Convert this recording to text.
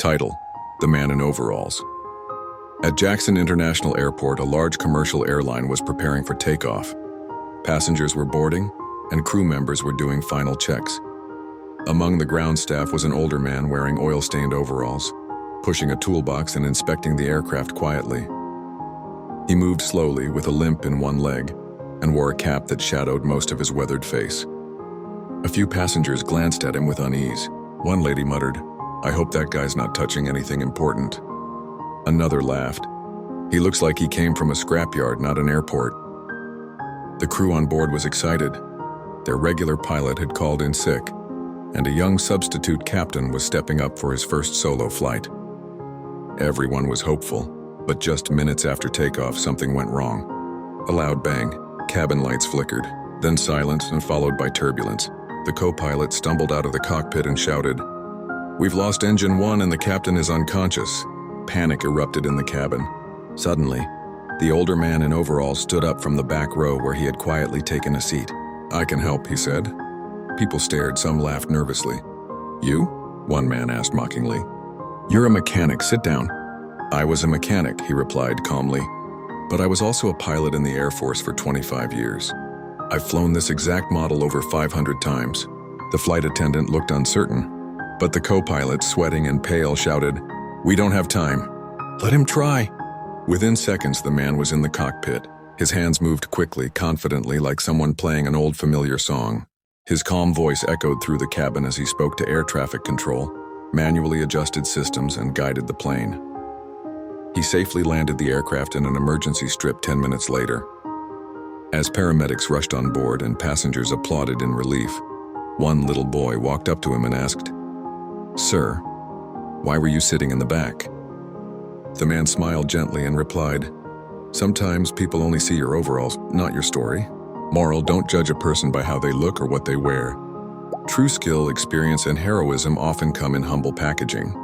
Title: The Man in Overalls. At Jackson International Airport, a large commercial airline was preparing for takeoff. Passengers were boarding, and crew members were doing final checks. Among the ground staff was an older man wearing oil-stained overalls, pushing a toolbox and inspecting the aircraft quietly. He moved slowly with a limp in one leg and wore a cap that shadowed most of his weathered face. A few passengers glanced at him with unease. One lady muttered, "I hope that guy's not touching anything important." Another laughed. "He looks like he came from a scrapyard, not an airport." The crew on board was excited. Their regular pilot had called in sick, and a young substitute captain was stepping up for his first solo flight. Everyone was hopeful, but just minutes after takeoff, something went wrong. A loud bang, cabin lights flickered, then silence and followed by turbulence. The co-pilot stumbled out of the cockpit and shouted, "We've lost engine 1 and the captain is unconscious." Panic erupted in the cabin. Suddenly, the older man in overalls stood up from the back row where he had quietly taken a seat. "I can help," he said. People stared, some laughed nervously. "You?" one man asked mockingly. "You're a mechanic, sit down." "I was a mechanic," he replied calmly. "But I was also a pilot in the Air Force for 25 years. I've flown this exact model over 500 times." The flight attendant looked uncertain, but the co-pilot, sweating and pale, shouted, "We don't have time. Let him try." Within seconds, the man was in the cockpit. His hands moved quickly, confidently, like someone playing an old familiar song. His calm voice echoed through the cabin as he spoke to air traffic control, manually adjusted systems, and guided the plane. He safely landed the aircraft in an emergency strip 10 minutes later. As paramedics rushed on board and passengers applauded in relief, one little boy walked up to him and asked, "Sir, why were you sitting in the back?" The man smiled gently and replied, "Sometimes people only see your overalls, not your story. Moral: don't judge a person by how they look or what they wear. True skill, experience, and heroism often come in humble packaging."